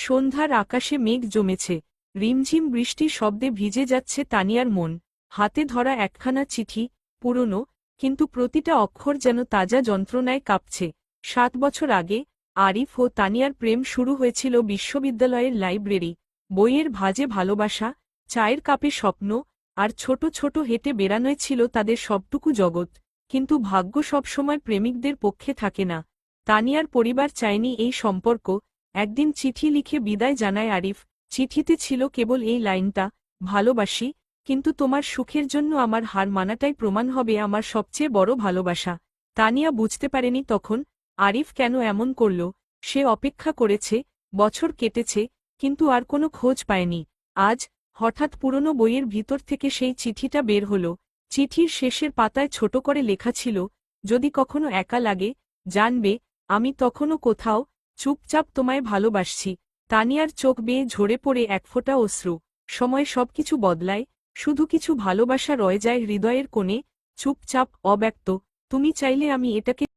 সন্ধ্যার আকাশে মেঘ জমেছে, রিমঝিম বৃষ্টির শব্দে ভিজে যাচ্ছে তানিয়ার মন। হাতে ধরা একখানা চিঠি, পুরনো, কিন্তু প্রতিটা অক্ষর যেন তাজা যন্ত্রণায় কাঁপছে। 7 বছর আগে আরিফ ও তানিয়ার প্রেম শুরু হয়েছিল বিশ্ববিদ্যালয়ের লাইব্রেরি। বইয়ের ভাজে ভালোবাসা, চায়ের কাপে স্বপ্ন, আর ছোট ছোট হেঁটে বেড়ানোয় ছিল তাদের সবটুকু জগৎ। কিন্তু ভাগ্য সবসময় প্রেমিকদের পক্ষে থাকে না। তানিয়ার পরিবার চায়নি এই সম্পর্ক। একদিন চিঠি লিখে বিদায় জানায় আরিফ। চিঠিতে ছিল কেবল এই লাইনটা, ভালোবাসি, কিন্তু তোমার সুখের জন্য আমার হার মানাটাই প্রমাণ হবে আমার সবচেয়ে বড় ভালোবাসা। তানিয়া বুঝতে পারেনি তখন আরিফ কেন এমন করল। সে অপেক্ষা করেছে, বছর কেটেছে, কিন্তু আর কোনো খোঁজ পায়নি। আজ হঠাৎ পুরনো বইয়ের ভিতর থেকে সেই চিঠিটা বের হল। চিঠির শেষের পাতায় ছোট করে লেখা ছিল, যদি কখনো একা লাগে, জানবে, আমি তখনও কোথাও, চুপচাপ তোমায় ভালোবাসছি। তানিয়ার চোখ বেয়ে ঝরে পড়ে এক ফোঁটা অশ্রু। সময় সবকিছু বদলায়, শুধু কিছু ভালোবাসা রয়ে যায় হৃদয়ের কোণে, চুপচাপ, অব্যক্ত। তুমি চাইলে আমি এটাকে